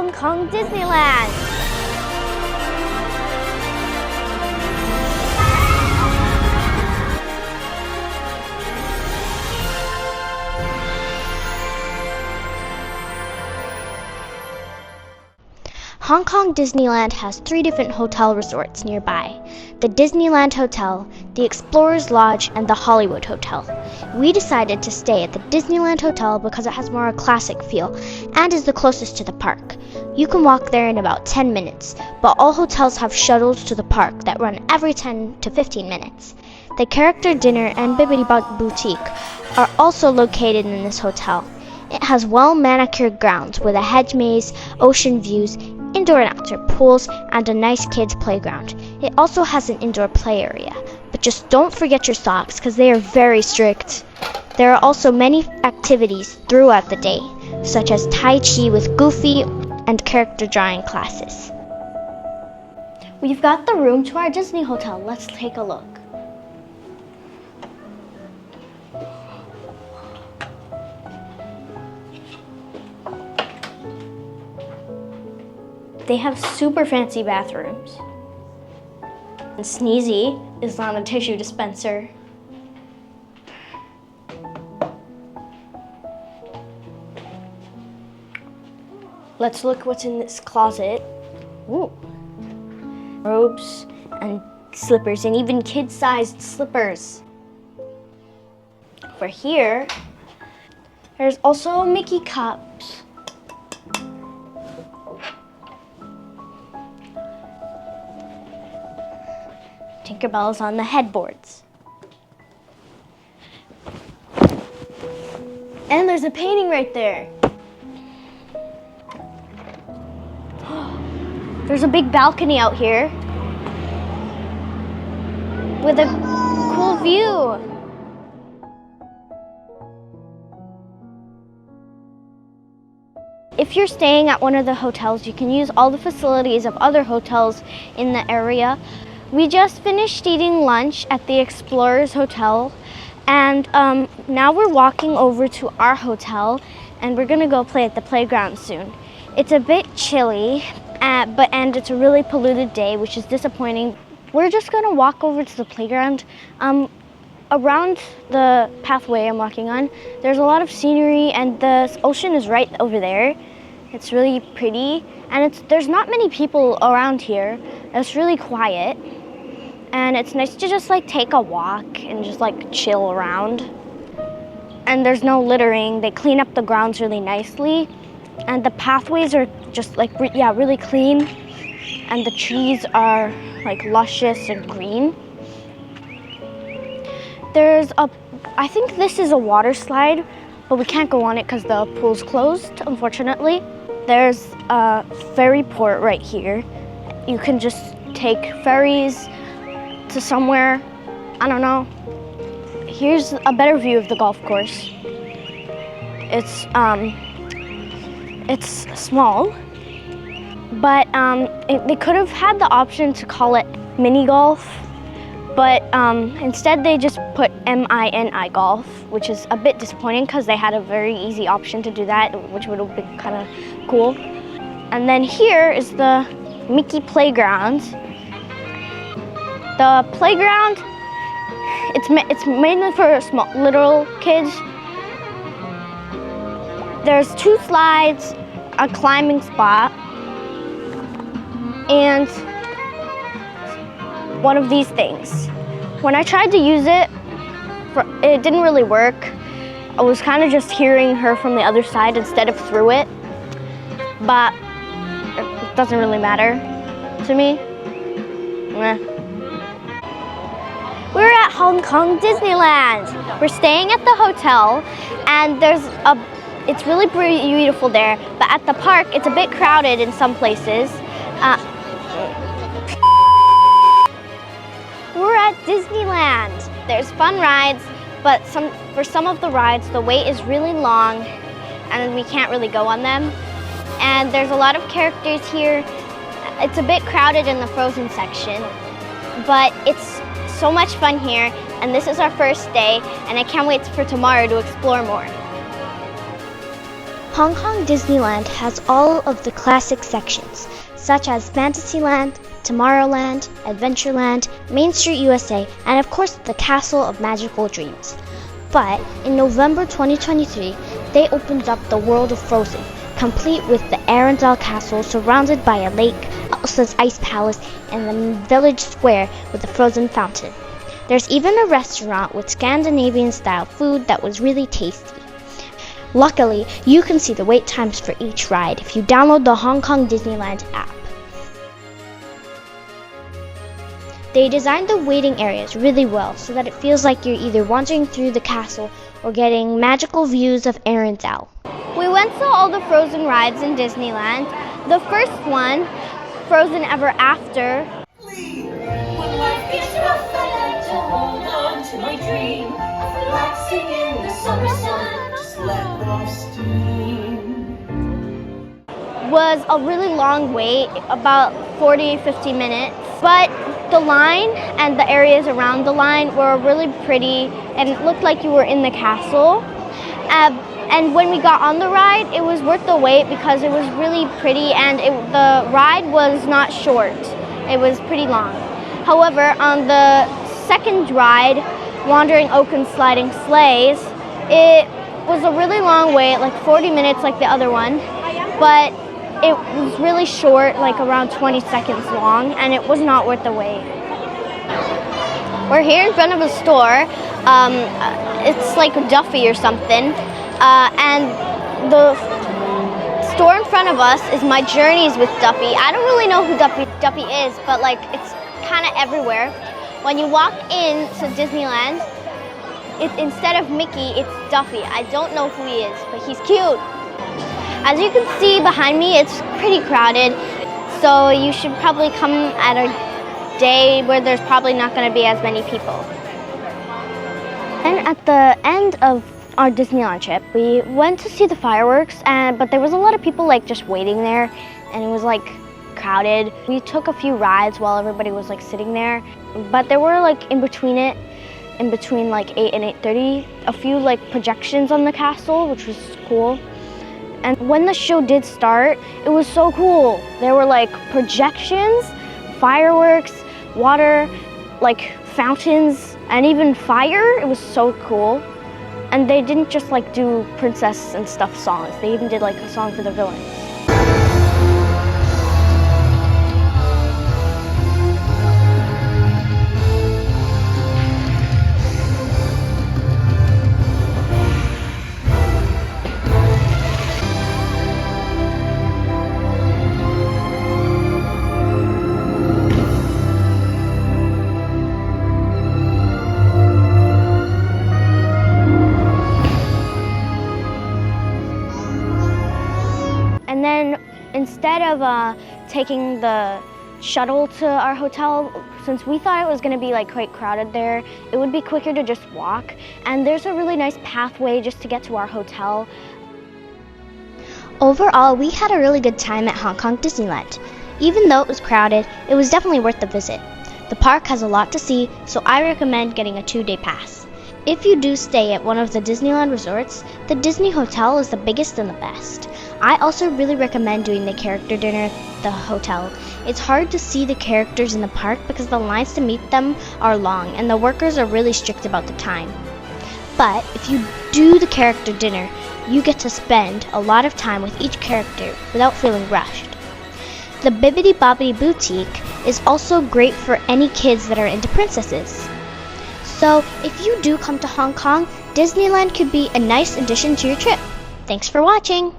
Hong Kong Disneyland. Hong Kong Disneyland has 3 different hotel resorts nearby: the Disneyland Hotel, the Explorers Lodge, and the Hollywood Hotel. We decided to stay at the Disneyland Hotel because it has more a classic feel and is the closest to the park. You can walk there in about 10 minutes, but all hotels have shuttles to the park that run every 10 to 15 minutes. The Character Dinner and Bibbidi Boutique are also located in this hotel. It has well-manicured grounds with a hedge maze, ocean views, indoor and outdoor pools, and a nice kids playground. It also has an indoor play area, but just don't forget your socks because they are very strict. There are also many activities throughout the day, such as Tai Chi with Goofy and character drawing classes. We've got the room to our Disney hotel. Let's take a look. They have super fancy bathrooms. And Sneezy is on a tissue dispenser. Let's look what's in this closet. Ooh. Robes and slippers, and even kid-sized slippers. For here, there's also Mickey cups. Tinkerbell's on the headboards. And there's a painting right there. There's a big balcony out here with a cool view. If you're staying at one of the hotels, you can use all the facilities of other hotels in the area. We just finished eating lunch at the Explorers Hotel, and now we're walking over to our hotel, and we're gonna go play at the playground soon. It's a bit chilly, and it's a really polluted day, which is disappointing. We're just gonna walk over to the playground. Around the pathway I'm walking on, there's a lot of scenery, and the ocean is right over there. It's really pretty, and there's not many people around here. It's really quiet. And it's nice to just like take a walk and just like chill around. And there's no littering. They clean up the grounds really nicely. And the pathways are just like, really clean. And the trees are like luscious and green. I think this is a water slide, but we can't go on it because the pool's closed, unfortunately. There's a ferry port right here. You can just take ferries to somewhere, I don't know. Here's a better view of the golf course. It's small, but they could have had the option to call it mini golf, but instead they just put MINI golf, which is a bit disappointing because they had a very easy option to do that, which would have been kind of cool. And then here is the Mickey playground. The playground, it's mainly for little kids. There's 2 slides, a climbing spot, and one of these things. When I tried to use it, it didn't really work. I was kind of just hearing her from the other side instead of through it, but it doesn't really matter to me. We're at Hong Kong Disneyland. We're staying at the hotel, and it's really beautiful there, but at the park, it's a bit crowded in some places. We're at Disneyland. There's fun rides, but for some of the rides, the wait is really long, and we can't really go on them. And there's a lot of characters here. It's a bit crowded in the Frozen section, but it's so much fun here, and this is our first day, and I can't wait for tomorrow to explore more. Hong Kong Disneyland has all of the classic sections, such as Fantasyland, Tomorrowland, Adventureland, Main Street USA, and of course the Castle of Magical Dreams. But in November 2023, they opened up the World of Frozen, complete with the Arendelle Castle surrounded by a lake, Elsa's Ice Palace, and the village square with a frozen fountain. There's even a restaurant with Scandinavian-style food that was really tasty. Luckily, you can see the wait times for each ride if you download the Hong Kong Disneyland app. They designed the waiting areas really well so that it feels like you're either wandering through the castle or getting magical views of Arendelle. We went to all the Frozen rides in Disneyland. The first one, Frozen Ever After. When life gets rough, I like to hold on to my dream of relaxing in the summer sun, just let off steam. Was a really long wait, about 40-50 minutes. But the line and the areas around the line were really pretty and it looked like you were in the castle. And when we got on the ride, it was worth the wait because it was really pretty and the ride was not short. It was pretty long. However, on the second ride, Wandering Oaken Sliding Sleighs, it was a really long wait, like 40 minutes like the other one, but it was really short, like around 20 seconds long, and it was not worth the wait. We're here in front of a store. It's like Duffy or something, and the store in front of us is My Journeys with Duffy. I don't really know who Duffy is, but like it's kind of everywhere. When you walk into Disneyland, instead of Mickey, it's Duffy. I don't know who he is, but he's cute. As you can see behind me, it's pretty crowded, so you should probably come at a day where there's probably not going to be as many people. And at the end of our Disneyland trip, we went to see the fireworks, but there was a lot of people like just waiting there, and it was like crowded. We took a few rides while everybody was like sitting there, but there were like in between like 8 and 8:30, a few like projections on the castle, which was cool. And when the show did start, it was so cool. There were like projections, fireworks, water, like fountains, and even fire. It was so cool. And they didn't just like do princess and stuff songs. They even did like a song for the villains. And then instead of taking the shuttle to our hotel, since we thought it was going to be like quite crowded there, it would be quicker to just walk. And there's a really nice pathway just to get to our hotel. Overall, we had a really good time at Hong Kong Disneyland. Even though it was crowded, it was definitely worth the visit. The park has a lot to see, so I recommend getting a 2-day pass. If you do stay at one of the Disneyland resorts, the Disney Hotel is the biggest and the best. I also really recommend doing the character dinner at the hotel. It's hard to see the characters in the park because the lines to meet them are long and the workers are really strict about the time. But if you do the character dinner, you get to spend a lot of time with each character without feeling rushed. The Bibbidi Bobbidi Boutique is also great for any kids that are into princesses. So if you do come to Hong Kong, Disneyland could be a nice addition to your trip. Thanks for watching!